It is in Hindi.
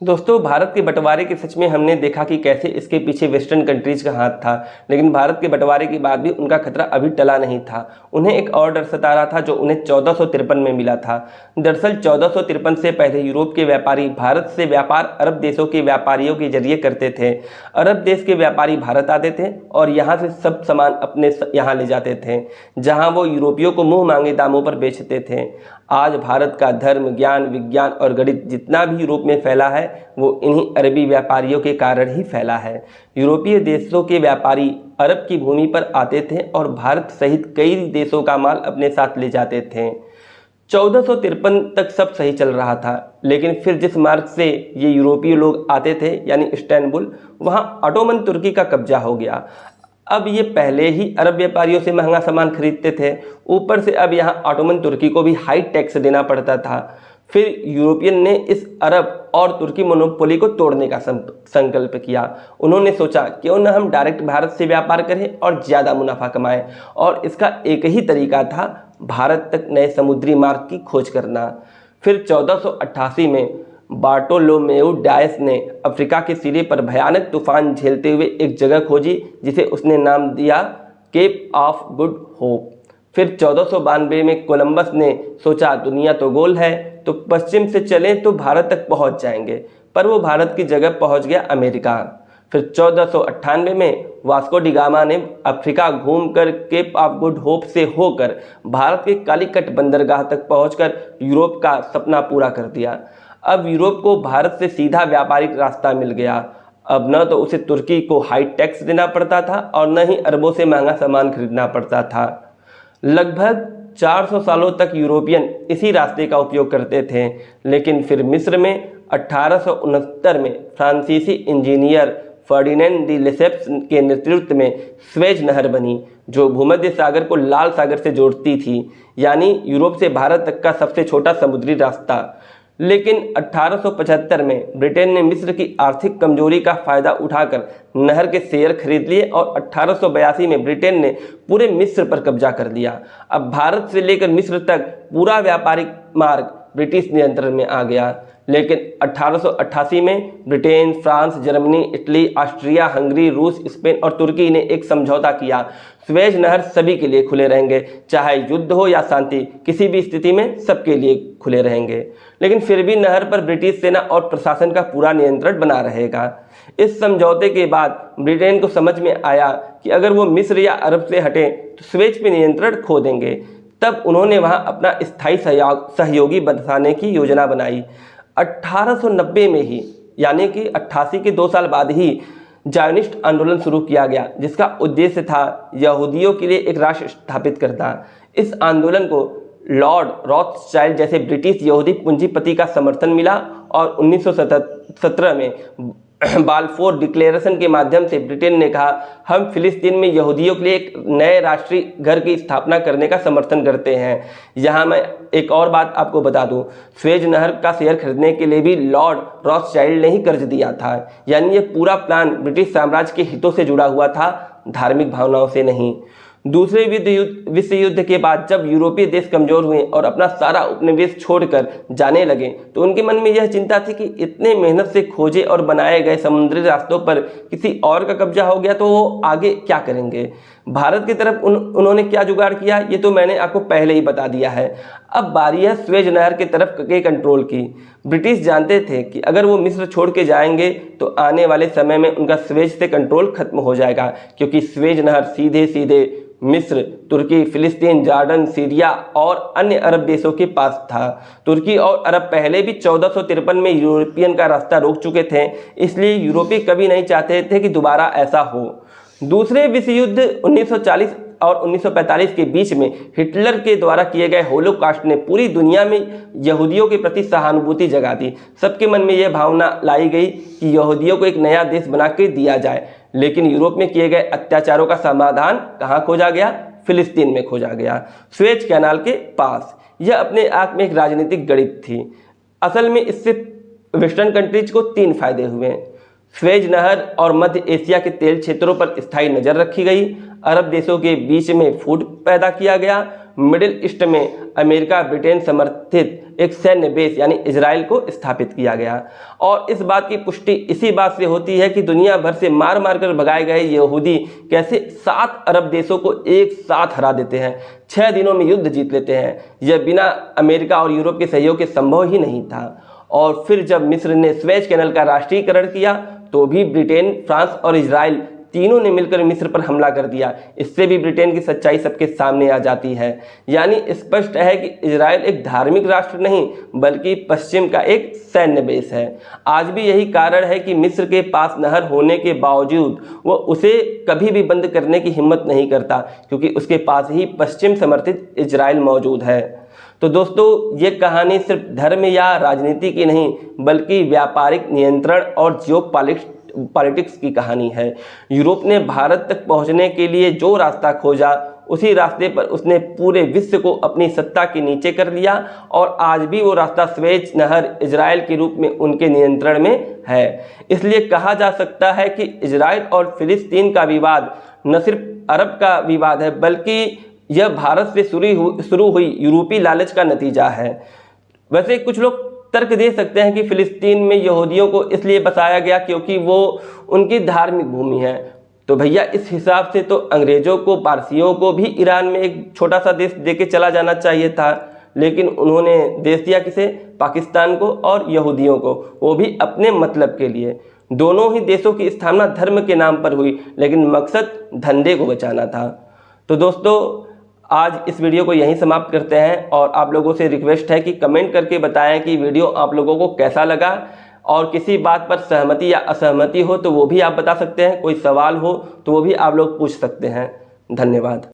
दोस्तों, भारत के बंटवारे के सच में हमने देखा कि कैसे इसके पीछे वेस्टर्न कंट्रीज का हाथ था। लेकिन भारत के बंटवारे के बाद भी उनका खतरा अभी टला नहीं था। उन्हें एक और डर सता रहा था जो उन्हें 1453 में मिला था। दरअसल 1453 से पहले यूरोप के व्यापारी भारत से व्यापार अरब देशों के व्यापारियों के जरिए करते थे। अरब देश के व्यापारी भारत आते थे और यहाँ से सब सामान अपने यहाँ ले जाते थे, जहाँ वो यूरोपियों को मुँह मांगे दामों पर बेचते थे। आज भारत का धर्म, ज्ञान, विज्ञान और गणित जितना भी यूरोप में फैला है वो इन्हीं अरबी व्यापारियों के कारण ही फैला है। यूरोपीय देशों के व्यापारी अरब की भूमि पर आते थे और भारत सहित कई देशों का माल अपने साथ ले जाते थे। 1453 तक सब सही चल रहा था, लेकिन फिर जिस मार्ग से ये यूरोपीय लोग आते थे यानी इस्तांबुल, वहाँ ऑटोमन तुर्की का कब्जा हो गया। अब ये पहले ही अरब व्यापारियों से महंगा सामान खरीदते थे, ऊपर से अब यहाँ ऑटोमन तुर्की को भी हाई टैक्स देना पड़ता था। फिर यूरोपियन ने इस अरब और तुर्की मोनोपोली को तोड़ने का संकल्प किया। उन्होंने सोचा क्यों न हम डायरेक्ट भारत से व्यापार करें और ज़्यादा मुनाफा कमाएं, और इसका एक ही तरीका था भारत तक नए समुद्री मार्ग की खोज करना। फिर 1488 में बार्टोलोमेउ डायस ने अफ्रीका के सिरे पर भयानक तूफान झेलते हुए एक जगह खोजी जिसे उसने नाम दिया केप ऑफ गुड होप। फिर 1492 में कोलंबस ने सोचा दुनिया तो गोल है, तो पश्चिम से चलें तो भारत तक पहुंच जाएंगे, पर वो भारत की जगह पहुंच गया अमेरिका। फिर 1498 में वास्को डी गामा ने अफ्रीका घूमकर केप ऑफ गुड होप से होकर भारत के कालीकट बंदरगाह तक पहुंचकर यूरोप का सपना पूरा कर दिया। अब यूरोप को भारत से सीधा व्यापारिक रास्ता मिल गया। अब न तो उसे तुर्की को हाई टैक्स देना पड़ता था और न ही अरबों से महंगा सामान खरीदना पड़ता था। लगभग 400 सालों तक यूरोपियन इसी रास्ते का उपयोग करते थे, लेकिन फिर मिस्र में 1869 में फ्रांसीसी इंजीनियर फर्डिनेंड डी लेसेप्स के नेतृत्व में स्वेज नहर बनी, जो भूमध्य सागर को लाल सागर से जोड़ती थी, यानी यूरोप से भारत तक का सबसे छोटा समुद्री रास्ता। लेकिन 1875 में ब्रिटेन ने मिस्र की आर्थिक कमजोरी का फायदा उठाकर नहर के शेयर खरीद लिए और 1882 में ब्रिटेन ने पूरे मिस्र पर कब्जा कर लिया। अब भारत से लेकर मिस्र तक पूरा व्यापारिक मार्ग ब्रिटिश नियंत्रण में आ गया। लेकिन 1888 में Britain, France, Germany, Italy, Austria, Hungary, रूस, स्पेन और तुर्की ने एक समझौता किया। स्वेज नहर सभी के लिए खुले रहेंगे, चाहे युद्ध हो या शांति, किसी भी स्थिति में सबके लिए खुले रहेंगे। लेकिन फिर भी नहर पर ब्रिटिश सेना और प्रशासन का पूरा नियंत्रण बना रहेगा। इस समझौते के बाद ब्रिटेन को समझ में आया कि अगर वो मिस्र या अरब से हटें तो स्वेज पे नियंत्रण खो देंगे। तब उन्होंने वहाँ अपना स्थायी सहयोगी बसाने की योजना बनाई। 1890 में ही, यानी कि 88 के 2 साल बाद ही जायनिस्ट आंदोलन शुरू किया गया, जिसका उद्देश्य था यहूदियों के लिए एक राष्ट्र स्थापित करना। इस आंदोलन को लॉर्ड रॉथस्चाइल्ड जैसे ब्रिटिश यहूदी पूंजीपति का समर्थन मिला और 1917 में बालफोर डिक्लेरेशन के माध्यम से ब्रिटेन ने कहा हम फिलिस्तीन में यहूदियों के लिए एक नए राष्ट्रीय घर की स्थापना करने का समर्थन करते हैं। यहाँ मैं एक और बात आपको बता दूं, स्वेज नहर का शेयर खरीदने के लिए भी लॉर्ड रॉथस्चाइल्ड ने ही कर्ज दिया था। यानी ये पूरा प्लान ब्रिटिश साम्राज्य के हितों से जुड़ा हुआ था, धार्मिक भावनाओं से नहीं। दूसरे विश्व युद्ध के बाद जब यूरोपीय देश कमजोर हुए और अपना सारा उपनिवेश छोड़कर जाने लगे, तो उनके मन में यह चिंता थी कि इतने मेहनत से खोजे और बनाए गए समुद्री रास्तों पर किसी और का कब्जा हो गया तो वो आगे क्या करेंगे। भारत की तरफ उन्होंने क्या जुगाड़ किया ये तो मैंने आपको पहले ही बता दिया है। अब बारी है स्वेज नहर की तरफ के कंट्रोल की। ब्रिटिश जानते थे कि अगर वो मिस्र छोड़ के जाएंगे तो आने वाले समय में उनका स्वेज से कंट्रोल खत्म हो जाएगा, क्योंकि स्वेज नहर सीधे सीधे मिस्र, तुर्की, फिलिस्तीन, जॉर्डन, सीरिया और अन्य अरब देशों के पास था। तुर्की और अरब पहले भी 1453 में यूरोपियन का रास्ता रोक चुके थे, इसलिए यूरोपीय कभी नहीं चाहते थे कि दोबारा ऐसा हो। दूसरे विश्व युद्ध 1940 और 1945 के बीच में हिटलर के द्वारा किए गए होलोकॉस्ट ने पूरी दुनिया में यहूदियों के प्रति सहानुभूति जगा दी। सबके मन में यह भावना लाई गई कि यहूदियों को एक नया देश बना के दिया जाए। लेकिन यूरोप में किए गए अत्याचारों का समाधान कहाँ खोजा गया? फिलिस्तीन में खोजा गया, स्वेज कैनाल के पास। यह अपने आप में एक राजनीतिक गणित थी। असल में इससे वेस्टर्न कंट्रीज को 3 फायदे हुए। स्वेज नहर और मध्य एशिया के तेल क्षेत्रों पर स्थायी नजर रखी गई, अरब देशों के बीच में फूट पैदा किया गया, मिडिल ईस्ट में अमेरिका ब्रिटेन समर्थित एक सैन्य बेस यानी इजराइल को स्थापित किया गया। और इस बात की पुष्टि इसी बात से होती है कि दुनिया भर से मार मार कर भगाए गए यहूदी कैसे 7 अरब देशों को एक साथ हरा देते हैं, 6 दिनों में युद्ध जीत लेते हैं। यह बिना अमेरिका और यूरोप के सहयोग के संभव ही नहीं था। और फिर जब मिस्र ने स्वेज कैनल का राष्ट्रीयकरण किया तो भी ब्रिटेन, फ्रांस और इजराइल तीनों ने मिलकर मिस्र पर हमला कर दिया। इससे भी ब्रिटेन की सच्चाई सबके सामने आ जाती है। यानी स्पष्ट है कि इजराइल एक धार्मिक राष्ट्र नहीं बल्कि पश्चिम का एक सैन्य बेस है। आज भी यही कारण है कि मिस्र के पास नहर होने के बावजूद वो उसे कभी भी बंद करने की हिम्मत नहीं करता, क्योंकि उसके पास ही पश्चिम समर्थित इजराइल मौजूद है। तो दोस्तों, ये कहानी सिर्फ धर्म या राजनीति की नहीं बल्कि व्यापारिक नियंत्रण और जियोपॉलिटिक्स की कहानी है। यूरोप ने भारत तक पहुंचने के लिए जो रास्ता खोजा, उसी रास्ते पर उसने पूरे विश्व को अपनी सत्ता के नीचे कर लिया और आज भी वो रास्ता स्वेज नहर इजराइल के रूप में उनके नियंत्रण में है। इसलिए कहा जा सकता है कि इजराइल और फिलिस्तीन का विवाद न सिर्फ अरब का विवाद है बल्कि यह भारत से शुरू हुई यूरोपीय लालच का नतीजा है। वैसे कुछ लोग तर्क दे सकते हैं कि फिलिस्तीन में यहूदियों को इसलिए बसाया गया क्योंकि वो उनकी धार्मिक भूमि है। तो भैया, इस हिसाब से तो अंग्रेजों को, पारसियों को भी ईरान में एक छोटा सा देश देके चला जाना चाहिए था, लेकिन उन्होंने देश दिया किसे? पाकिस्तान को और यहूदियों को, वो भी अपने मतलब के लिए। दोनों ही देशों की स्थापना धर्म के नाम पर हुई, लेकिन मकसद धंधे को बचाना था। तो दोस्तों, आज इस वीडियो को यहीं समाप्त करते हैं और आप लोगों से रिक्वेस्ट है कि कमेंट करके बताएं कि वीडियो आप लोगों को कैसा लगा, और किसी बात पर सहमति या असहमति हो तो वो भी आप बता सकते हैं, कोई सवाल हो तो वो भी आप लोग पूछ सकते हैं। धन्यवाद।